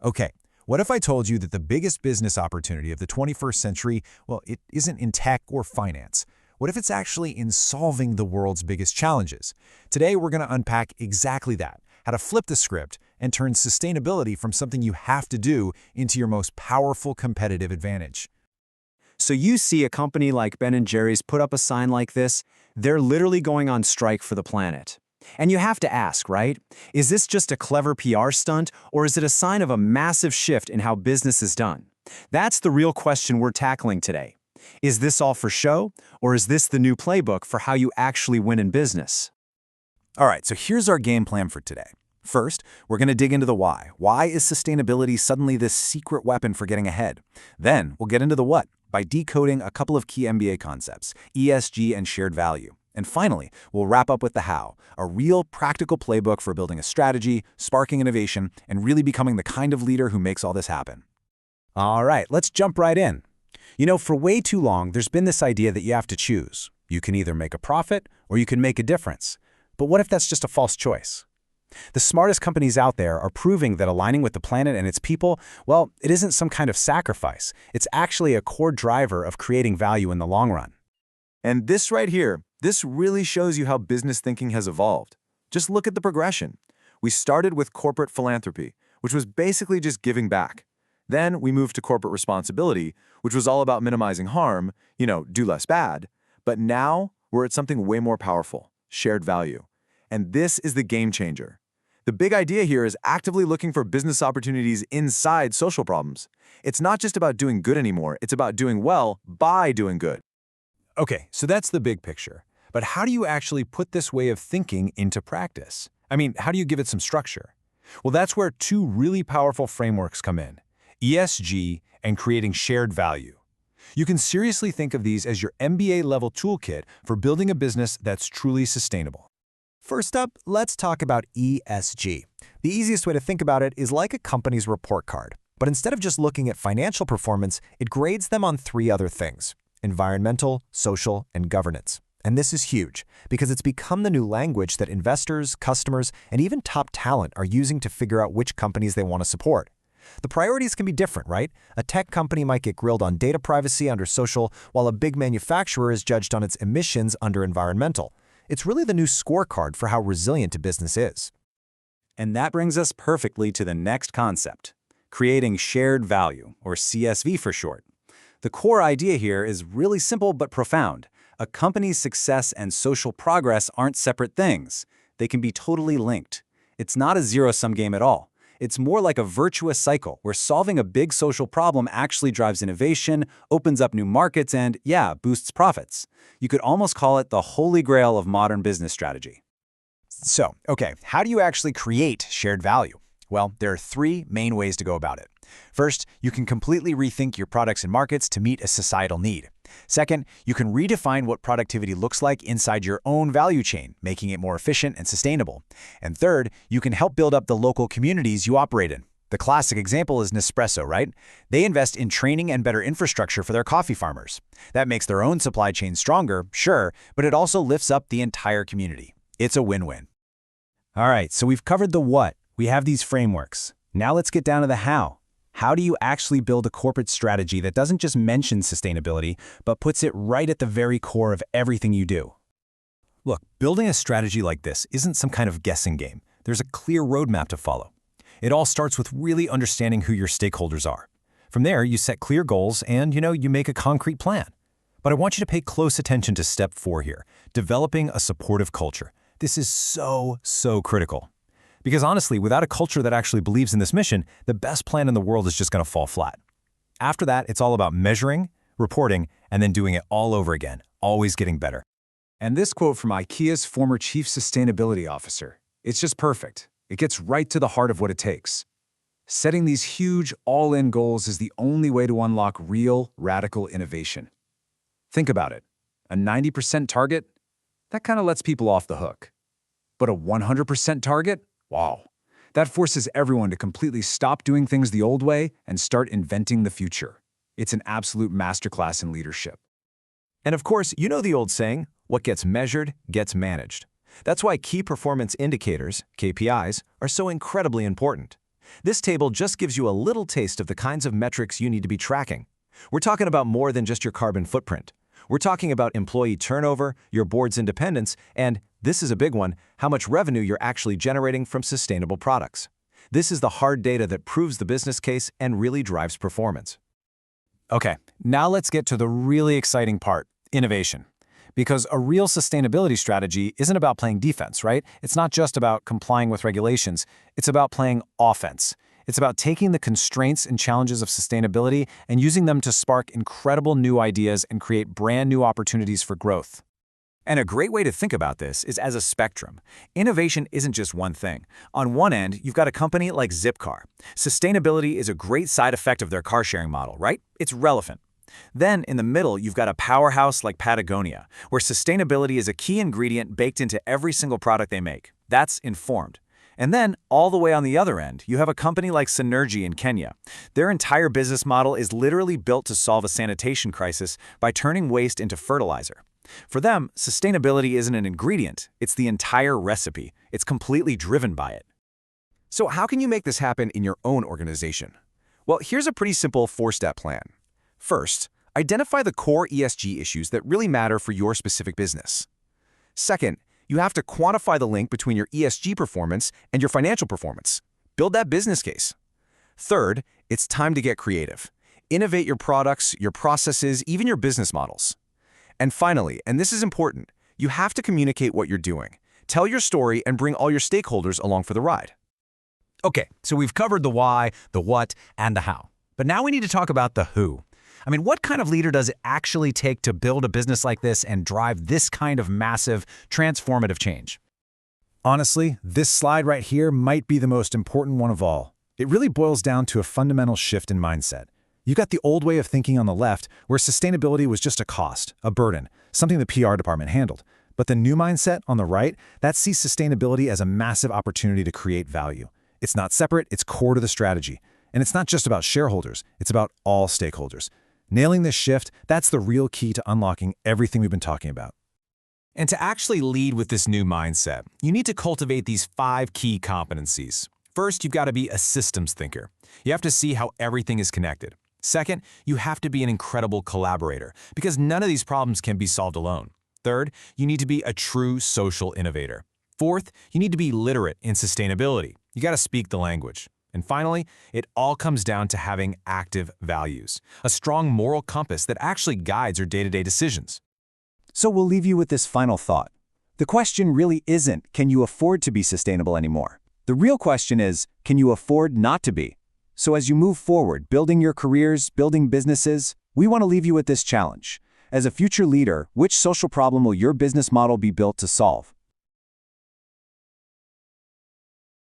Okay, what if I told you that the biggest business opportunity of the 21st century, well, it isn't in tech or finance. What if it's actually in solving the world's biggest challenges? Today, we're going to unpack exactly that, how to flip the script and turn sustainability from something you have to do into your most powerful competitive advantage. So you see a company like Ben & Jerry's put up a sign like this, they're literally going on strike for the planet. And you have to ask, right? Is this just a clever PR stunt, or is it a sign of a massive shift in how business is done? That's the real question we're tackling today. Is this all for show, or is this the new playbook for how you actually win in business? All right, so here's our game plan for today. First, we're going to dig into the why. Why is sustainability suddenly this secret weapon for getting ahead? Then, we'll get into the what by decoding a couple of key MBA concepts, ESG and shared value. And finally, we'll wrap up with the how, a real practical playbook for building a strategy, sparking innovation, and really becoming the kind of leader who makes all this happen. All right, let's jump right in. You know, for way too long, there's been this idea that you have to choose. You can either make a profit or you can make a difference. But what if that's just a false choice? The smartest companies out there are proving that aligning with the planet and its people, well, it isn't some kind of sacrifice. It's actually a core driver of creating value in the long run. And this right here, this really shows you how business thinking has evolved. Just look at the progression. We started with corporate philanthropy, which was basically just giving back. Then we moved to corporate responsibility, which was all about minimizing harm, do less bad. But now we're at something way more powerful, shared value. And this is the game changer. The big idea here is actively looking for business opportunities inside social problems. It's not just about doing good anymore, it's about doing well by doing good. Okay, so that's the big picture. But how do you actually put this way of thinking into practice? I mean, how do you give it some structure? Well, that's where two really powerful frameworks come in, ESG and creating shared value. You can seriously think of these as your MBA-level toolkit for building a business that's truly sustainable. First up, let's talk about ESG. The easiest way to think about it is like a company's report card. But instead of just looking at financial performance, it grades them on three other things: environmental, social, and governance. And this is huge, because it's become the new language that investors, customers, and even top talent are using to figure out which companies they want to support. The priorities can be different, right? A tech company might get grilled on data privacy under social, while a big manufacturer is judged on its emissions under environmental. It's really the new scorecard for how resilient a business is. And that brings us perfectly to the next concept, creating shared value, or CSV for short. The core idea here is really simple but profound. A company's success and social progress aren't separate things. They can be totally linked. It's not a zero-sum game at all. It's more like a virtuous cycle where solving a big social problem actually drives innovation, opens up new markets, and, boosts profits. You could almost call it the holy grail of modern business strategy. So, okay, how do you actually create shared value? Well, there are three main ways to go about it. First, you can completely rethink your products and markets to meet a societal need. Second, you can redefine what productivity looks like inside your own value chain, making it more efficient and sustainable. And third, you can help build up the local communities you operate in. The classic example is Nespresso, right? They invest in training and better infrastructure for their coffee farmers. That makes their own supply chain stronger, sure, but it also lifts up the entire community. It's a win-win. All right, so we've covered the what. We have these frameworks. Now let's get down to the how. How do you actually build a corporate strategy that doesn't just mention sustainability, but puts it right at the very core of everything you do? Look, building a strategy like this isn't some kind of guessing game. There's a clear roadmap to follow. It all starts with really understanding who your stakeholders are. From there, you set clear goals and, you make a concrete plan. But I want you to pay close attention to step 4 here, developing a supportive culture. This is so critical. Because honestly, without a culture that actually believes in this mission, the best plan in the world is just going to fall flat. After that, it's all about measuring, reporting, and then doing it all over again, always getting better. And this quote from IKEA's former chief sustainability officer, it's just perfect. It gets right to the heart of what it takes. Setting these huge, all-in goals is the only way to unlock real, radical innovation. Think about it. A 90% target? That kind of lets people off the hook. But a 100% target? Wow. That forces everyone to completely stop doing things the old way and start inventing the future. It's an absolute masterclass in leadership. And of course, you know the old saying, what gets measured gets managed. That's why key performance indicators, KPIs, are so incredibly important. This table just gives you a little taste of the kinds of metrics you need to be tracking. We're talking about more than just your carbon footprint. We're talking about employee turnover, your board's independence, and, this is a big one, how much revenue you're actually generating from sustainable products. This is the hard data that proves the business case and really drives performance. Okay, now let's get to the really exciting part, innovation. Because a real sustainability strategy isn't about playing defense, right? It's not just about complying with regulations. It's about playing offense. It's about taking the constraints and challenges of sustainability and using them to spark incredible new ideas and create brand new opportunities for growth. And a great way to think about this is as a spectrum. Innovation isn't just one thing. On one end, you've got a company like Zipcar. Sustainability is a great side effect of their car-sharing model, right? It's relevant. Then, in the middle, you've got a powerhouse like Patagonia, where sustainability is a key ingredient baked into every single product they make. That's informed. And then, all the way on the other end, you have a company like Synergy in Kenya. Their entire business model is literally built to solve a sanitation crisis by turning waste into fertilizer. For them, sustainability isn't an ingredient, it's the entire recipe. It's completely driven by it. So how can you make this happen in your own organization? Well, here's a pretty simple 4-step plan. First, identify the core ESG issues that really matter for your specific business. Second, you have to quantify the link between your ESG performance and your financial performance. Build that business case. Third, it's time to get creative. Innovate your products, your processes, even your business models. And finally, and this is important, you have to communicate what you're doing. Tell your story and bring all your stakeholders along for the ride. Okay, so we've covered the why, the what, and the how. But now we need to talk about the who. I mean, what kind of leader does it actually take to build a business like this and drive this kind of massive, transformative change? Honestly, this slide right here might be the most important one of all. It really boils down to a fundamental shift in mindset. You got the old way of thinking on the left, where sustainability was just a cost, a burden, something the PR department handled. But the new mindset on the right, that sees sustainability as a massive opportunity to create value. It's not separate, it's core to the strategy. And it's not just about shareholders, it's about all stakeholders. Nailing this shift, that's the real key to unlocking everything we've been talking about. And to actually lead with this new mindset, you need to cultivate these 5 key competencies. First, you've got to be a systems thinker. You have to see how everything is connected. Second, you have to be an incredible collaborator, because none of these problems can be solved alone. Third, you need to be a true social innovator. Fourth, you need to be literate in sustainability. You got to speak the language. And finally, it all comes down to having active values, a strong moral compass that actually guides your day-to-day decisions. So we'll leave you with this final thought. The question really isn't, can you afford to be sustainable anymore? The real question is, can you afford not to be? So as you move forward, building your careers, building businesses, we want to leave you with this challenge. As a future leader, which social problem will your business model be built to solve?